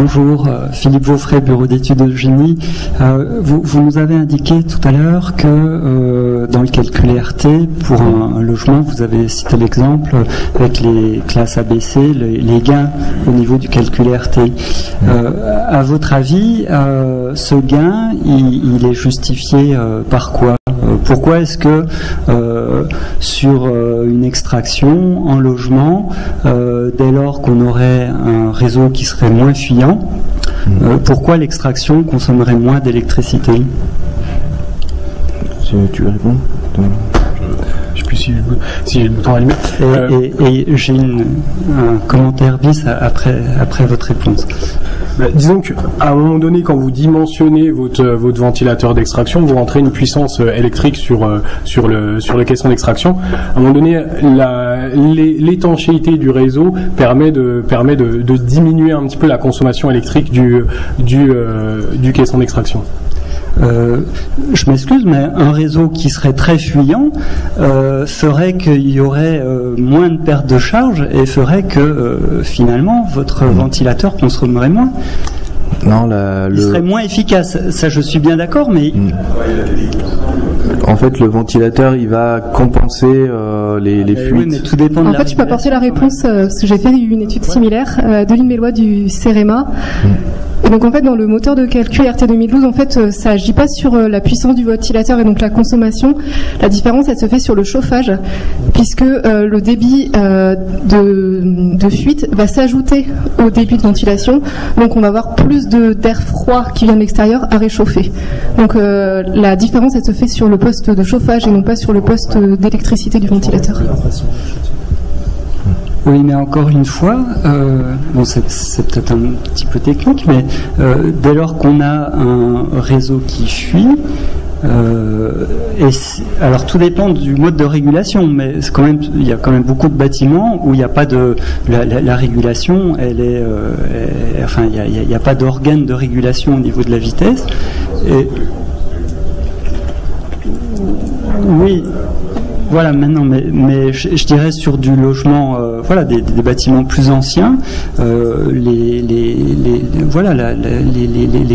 Bonjour, Philippe Vaufray, Bureau d'études de génie. Vous nous avez indiqué tout à l'heure que dans le calcul RT, pour un logement, vous avez cité l'exemple avec les classes ABC, les gains au niveau du calcul RT. À votre avis, ce gain, il est justifié par quoi ? Pourquoi est-ce que sur une extraction en logement, dès lors qu'on aurait un réseau qui serait moins fuyant, pourquoi l'extraction consommerait moins d'électricité ? Tu veux répondre ? Je sais plus si j'ai le bouton allumé. Et j'ai un commentaire bis après votre réponse. Disons qu'à un moment donné, quand vous dimensionnez votre ventilateur d'extraction, vous rentrez une puissance électrique sur le caisson d'extraction. À un moment donné, l'étanchéité du réseau permet de diminuer un petit peu la consommation électrique du caisson d'extraction. Je m'excuse, mais un réseau qui serait très fuyant ferait qu'il y aurait moins de perte de charge et ferait que finalement votre ventilateur consommerait moins. Non, il serait moins efficace. Ça, je suis bien d'accord, mais en fait, le ventilateur, il va compenser les fuites. Oui, mais tout dépend de en fait, je peux apporter la réponse parce que j'ai fait une étude similaire de Mélois du CEREMA. Et donc en fait dans le moteur de calcul RT 2012 en fait ça agit pas sur la puissance du ventilateur et donc la consommation. La différence elle se fait sur le chauffage puisque le débit de fuite va s'ajouter au débit de ventilation. Donc on va avoir plus d'air froid qui vient de l'extérieur à réchauffer. Donc la différence elle se fait sur le poste de chauffage et non pas sur le poste d'électricité du ventilateur. Oui, mais encore une fois, bon, c'est peut-être un petit peu technique, mais dès lors qu'on a un réseau qui fuit, alors tout dépend du mode de régulation, mais c'est quand même, il y a quand même beaucoup de bâtiments où il n'y a pas de la régulation, elle est, enfin il n'y a pas d'organe de régulation au niveau de la vitesse. Et, oui. Voilà, maintenant, mais je dirais sur du logement, voilà, des bâtiments plus anciens, les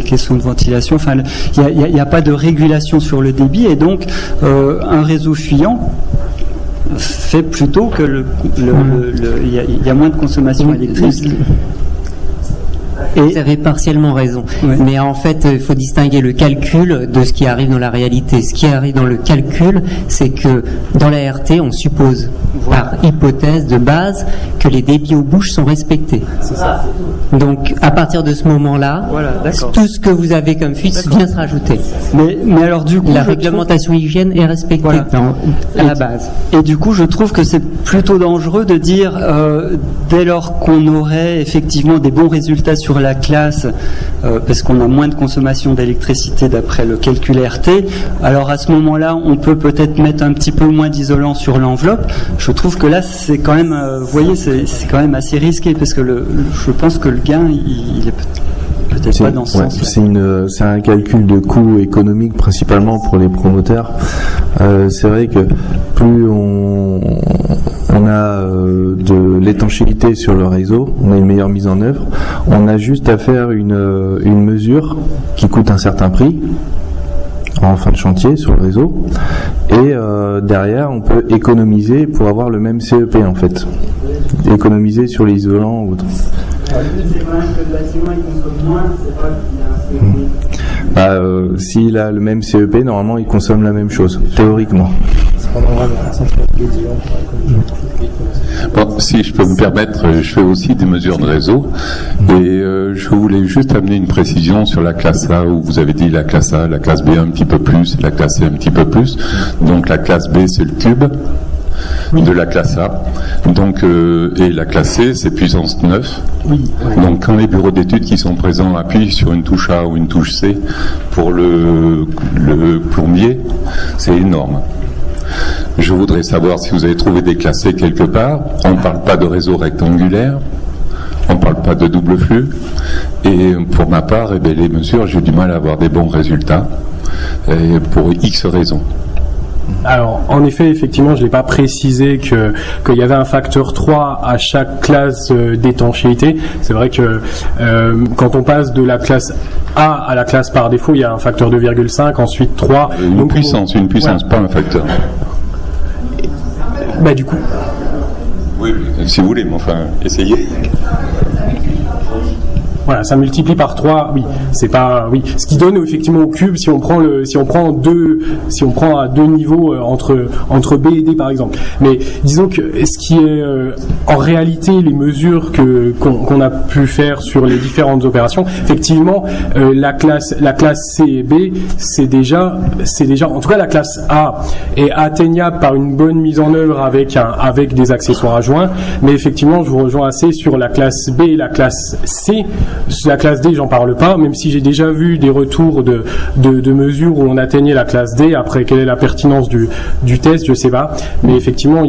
caissons de ventilation. Enfin, il n'y a pas de régulation sur le débit et donc un réseau fuyant fait plutôt que il y a moins de consommation électrique. Vous avez partiellement raison, ouais. Mais en fait, il faut distinguer le calcul de ce qui arrive dans la réalité. Ce qui arrive dans le calcul, c'est que dans la RT, on suppose, par hypothèse de base, que les débits aux bouches sont respectés. C'est ça. Donc, à partir de ce moment-là, voilà, tout ce que vous avez comme fuite vient se rajouter. Mais alors du coup, la réglementation hygiène est respectée, voilà, à la base. Et du coup, je trouve que c'est plutôt dangereux de dire, dès lors qu'on aurait effectivement des bons résultats sur la classe, parce qu'on a moins de consommation d'électricité d'après le calcul RT, alors à ce moment-là, on peut peut-être mettre un petit peu moins d'isolant sur l'enveloppe. Je trouve que là, c'est quand même, vous voyez, c'est quand même assez risqué, parce que je pense que le gain, il est peut-être pas dans ce sens. C'est un calcul de coût économique principalement pour les promoteurs. C'est vrai que plus on a de l'étanchéité sur le réseau, on a une meilleure mise en œuvre. On a juste à faire une mesure qui coûte un certain prix en fin de chantier sur le réseau et derrière on peut économiser pour avoir le même CEP en fait, économiser sur les isolants ou autre. C'est quand même que le bâtiment il consomme moins, c'est pas qu'il a un CEP. S'il a le même CEP, normalement il consomme la même chose, théoriquement. Bon, si je peux me permettre, je fais aussi des mesures de réseau et je voulais juste amener une précision sur la classe A où vous avez dit la classe A, la classe B un petit peu plus, la classe C un petit peu plus. Donc la classe B c'est le cube de la classe A. Donc et la classe C c'est puissance 9. Oui. Donc quand les bureaux d'études qui sont présents appuient sur une touche A ou une touche C pour le plombier, c'est énorme. Je voudrais savoir si vous avez trouvé des classés quelque part. On ne parle pas de réseau rectangulaire, on ne parle pas de double flux. Et pour ma part, les mesures, j'ai du mal à avoir des bons résultats pour X raisons. Alors, en effet, effectivement, je l'ai pas précisé qu'il y avait un facteur 3 à chaque classe d'étanchéité. C'est vrai que quand on passe de la classe A à la classe par défaut, il y a un facteur 2,5, ensuite 3. Une puissance, ouais. Pas un facteur. Bah du coup. Oui, si vous voulez, mais enfin, essayez. Voilà, ça multiplie par 3, oui. C'est pas, oui. Ce qui donne effectivement au cube, si on prend à deux niveaux entre B et D par exemple. Mais disons que ce qui est en réalité les mesures qu'on a pu faire sur les différentes opérations, effectivement, la classe C et B, c'est déjà, en tout cas la classe A est atteignable par une bonne mise en œuvre avec des accessoires adjoints. Mais effectivement, je vous rejoins assez sur la classe B et la classe C. La classe D, j'en parle pas, même si j'ai déjà vu des retours de mesures où on atteignait la classe D. Après, quelle est la pertinence du test, je sais pas. Mais effectivement,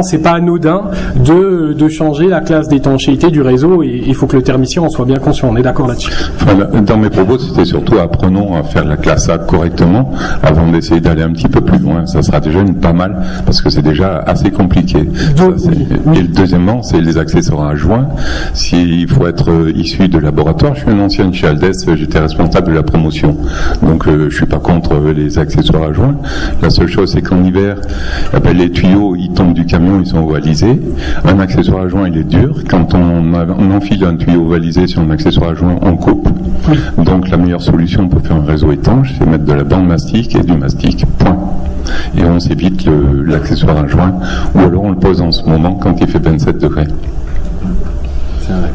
c'est pas anodin de changer la classe d'étanchéité du réseau, et il faut que le thermicien en soit bien conscient. On est d'accord là-dessus. Enfin, dans mes propos, c'était surtout apprenons à faire la classe A correctement avant d'essayer d'aller un petit peu plus loin. Ça sera déjà pas mal, parce que c'est déjà assez compliqué. Et deuxièmement, c'est les accessoires adjoints. S'il faut être issu de laboratoire, je suis un ancien chez Aldes, j'étais responsable de la promotion. Donc je suis pas contre les accessoires adjoints. La seule chose, c'est qu'en hiver, les tuyaux, ils tombent du camion, ils sont ovalisés. Un accessoire adjoint, il est dur. Quand on enfile un tuyau ovalisé sur un accessoire adjoint, on coupe. Donc la meilleure solution pour faire un réseau étanche, c'est mettre de la bande mastic et du mastic. Point. Et on s'évite l'accessoire adjoint, ou alors on le pose en ce moment quand il fait 27 degrés. C'est vrai.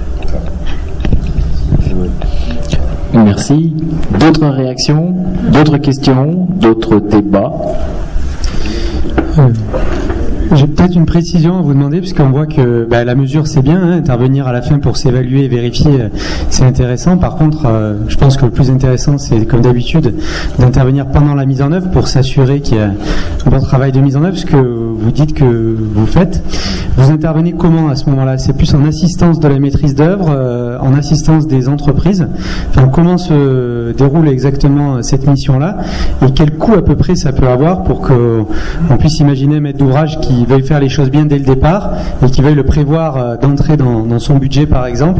Merci. D'autres réactions, d'autres questions, d'autres débats? J'ai peut-être une précision à vous demander, puisqu'on voit que la mesure c'est bien, intervenir à la fin pour s'évaluer et vérifier, c'est intéressant. Par contre, je pense que le plus intéressant, c'est comme d'habitude d'intervenir pendant la mise en œuvre pour s'assurer qu'il y a un bon travail de mise en œuvre, ce que vous dites que vous faites. Vous intervenez comment à ce moment-là? C'est plus en assistance de la maîtrise d'œuvre, en assistance des entreprises. Enfin, comment se déroule exactement cette mission-là, et quel coût à peu près ça peut avoir pour qu'on puisse imaginer un maître d'ouvrage qui veuille faire les choses bien dès le départ et qui veuille le prévoir d'entrer dans son budget par exemple.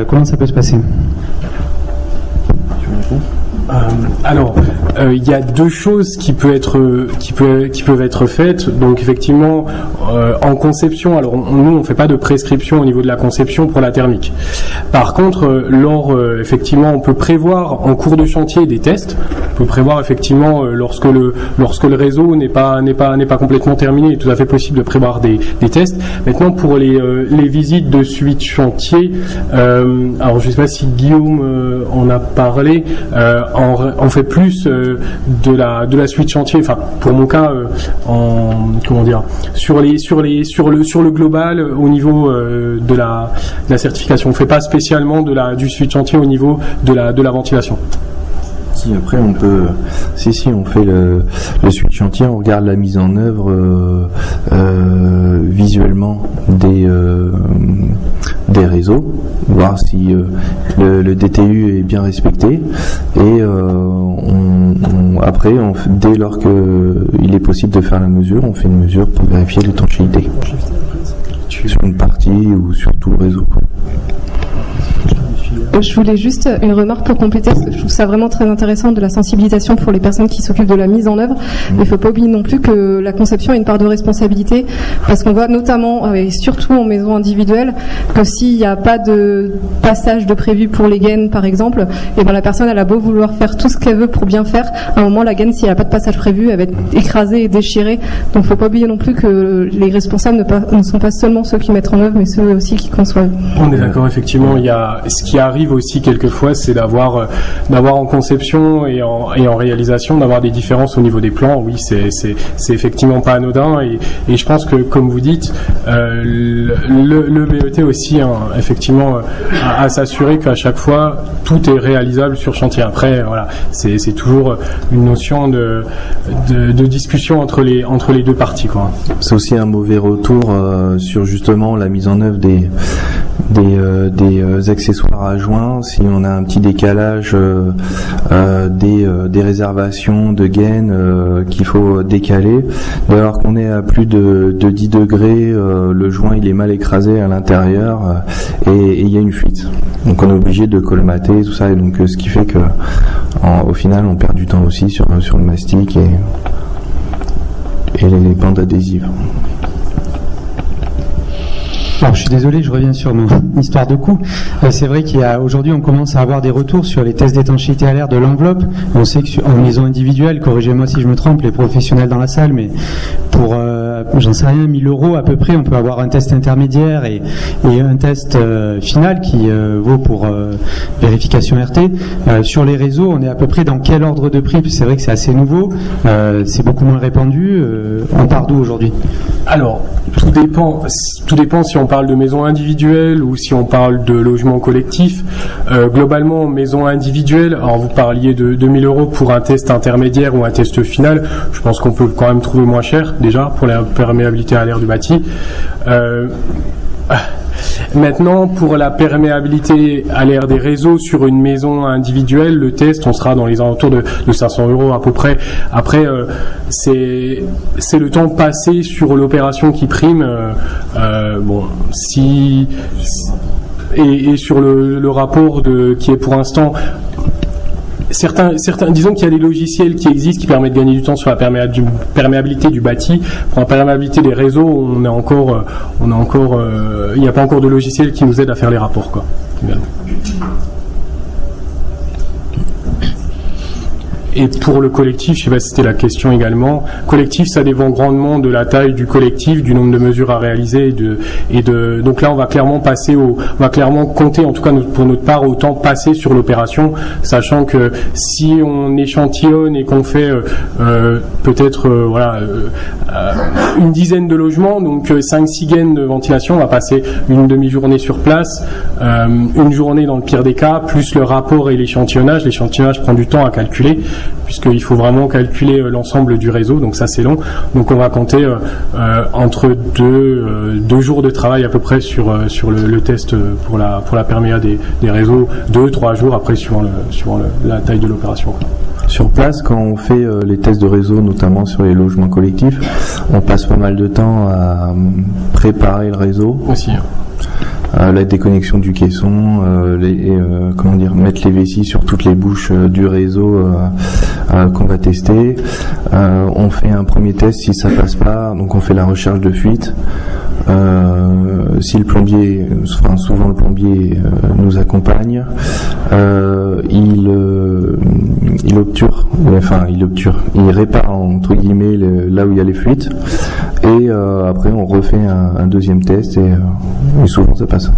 Comment ça peut se passer? Alors, il y a deux choses qui peuvent être faites. Donc effectivement, en conception, alors nous on fait pas de prescription au niveau de la conception pour la thermique. Par contre, effectivement, on peut prévoir en cours de chantier des tests. On peut prévoir effectivement lorsque le réseau n'est pas complètement terminé, il est tout à fait possible de prévoir des tests. Maintenant, pour les visites de suivi de chantier, alors je sais pas si Guillaume en a parlé. On fait plus de la suite chantier. Enfin, pour mon cas, sur le global au niveau de la certification. On fait pas spécialement du suite chantier au niveau de la ventilation. Si après on peut, on fait le suivi chantier, on regarde la mise en œuvre visuellement des réseaux, voir si le DTU est bien respecté, et après dès lors qu'il est possible de faire la mesure, on fait une mesure pour vérifier l'étanchéité sur une partie ou sur tout le réseau. Je voulais juste une remarque pour compléter, parce que je trouve ça vraiment très intéressant de la sensibilisation pour les personnes qui s'occupent de la mise en œuvre. Mais il ne faut pas oublier non plus que la conception a une part de responsabilité, parce qu'on voit notamment, et surtout en maison individuelle, que s'il n'y a pas de passage de prévu pour les gaines, par exemple, et la personne elle a beau vouloir faire tout ce qu'elle veut pour bien faire, à un moment la gaine, s'il n'y a pas de passage prévu, elle va être écrasée et déchirée. Donc il ne faut pas oublier non plus que les responsables ne sont pas seulement ceux qui mettent en œuvre, mais ceux aussi qui conçoivent. On est d'accord, effectivement, il y a ce qui arrive aussi quelquefois, c'est d'avoir en conception et en réalisation, d'avoir des différences au niveau des plans. Oui, c'est effectivement pas anodin, et je pense que, comme vous dites, le BET aussi, effectivement, à s'assurer qu'à chaque fois tout est réalisable sur chantier. Après, voilà, c'est toujours une notion de discussion entre les deux parties, quoi. C'est aussi un mauvais retour sur justement la mise en œuvre des accessoires adjoints joints, si on a un petit décalage des réservations de gaines qu'il faut décaler, d'ailleurs qu'on est à plus de 10 degrés, le joint il est mal écrasé à l'intérieur et il y a une fuite. Donc on est obligé de colmater tout ça, et donc ce qui fait que au final on perd du temps aussi sur le mastic et les bandes adhésives. Alors, je suis désolé, je reviens sur mon histoire de coût. C'est vrai qu'aujourd'hui, on commence à avoir des retours sur les tests d'étanchéité à l'air de l'enveloppe. On sait que en maison individuelle, corrigez-moi si je me trompe, les professionnels dans la salle, mais pour, j'en sais rien, 1000 € à peu près, on peut avoir un test intermédiaire et un test final qui vaut pour vérification RT. Sur les réseaux, on est à peu près dans quel ordre de prix? C'est vrai que c'est assez nouveau, c'est beaucoup moins répandu. On part d'où aujourd'hui? Alors, tout dépend si on parle de maison individuelle ou si on parle de logement collectif. Globalement, maison individuelle, alors vous parliez de 2000 € pour un test intermédiaire ou un test final. Je pense qu'on peut quand même trouver moins cher déjà pour la perméabilité à l'air du bâti. Maintenant, pour la perméabilité à l'air des réseaux sur une maison individuelle, le test, on sera dans les alentours de 500 € à peu près. Après, c'est le temps passé sur l'opération qui prime. Et sur le rapport qui est pour l'instant. Certains, disons qu'il y a des logiciels qui existent qui permettent de gagner du temps sur la perméabilité du bâti. Pour la perméabilité des réseaux, il n'y a pas encore de logiciel qui nous aide à faire les rapports, quoi. Également. Et pour le collectif, je sais pas si c'était la question également. Collectif, ça dépend grandement de la taille du collectif, du nombre de mesures à réaliser donc là, on va clairement compter, en tout cas pour notre part, au temps passé sur l'opération, sachant que si on échantillonne et qu'on fait peut-être une dizaine de logements, donc 5-6 gaines de ventilation, on va passer une demi-journée sur place, une journée dans le pire des cas, plus le rapport et l'échantillonnage. L'échantillonnage prend du temps à calculer, puisqu'il faut vraiment calculer l'ensemble du réseau, donc ça c'est long. Donc on va compter entre deux jours de travail à peu près sur le test pour la perméa des réseaux, 2-3 jours après suivant la taille de l'opération. Sur place, quand on fait les tests de réseau, notamment sur les logements collectifs, on passe pas mal de temps à préparer le réseau. Aussi. La déconnexion du caisson, mettre les vessies sur toutes les bouches du réseau qu'on va tester. On fait un premier test, si ça passe pas, donc on fait la recherche de fuite. Si le plombier, souvent le plombier nous accompagne, il répare entre guillemets là où il y a les fuites, et après on refait un deuxième test et souvent ça passe.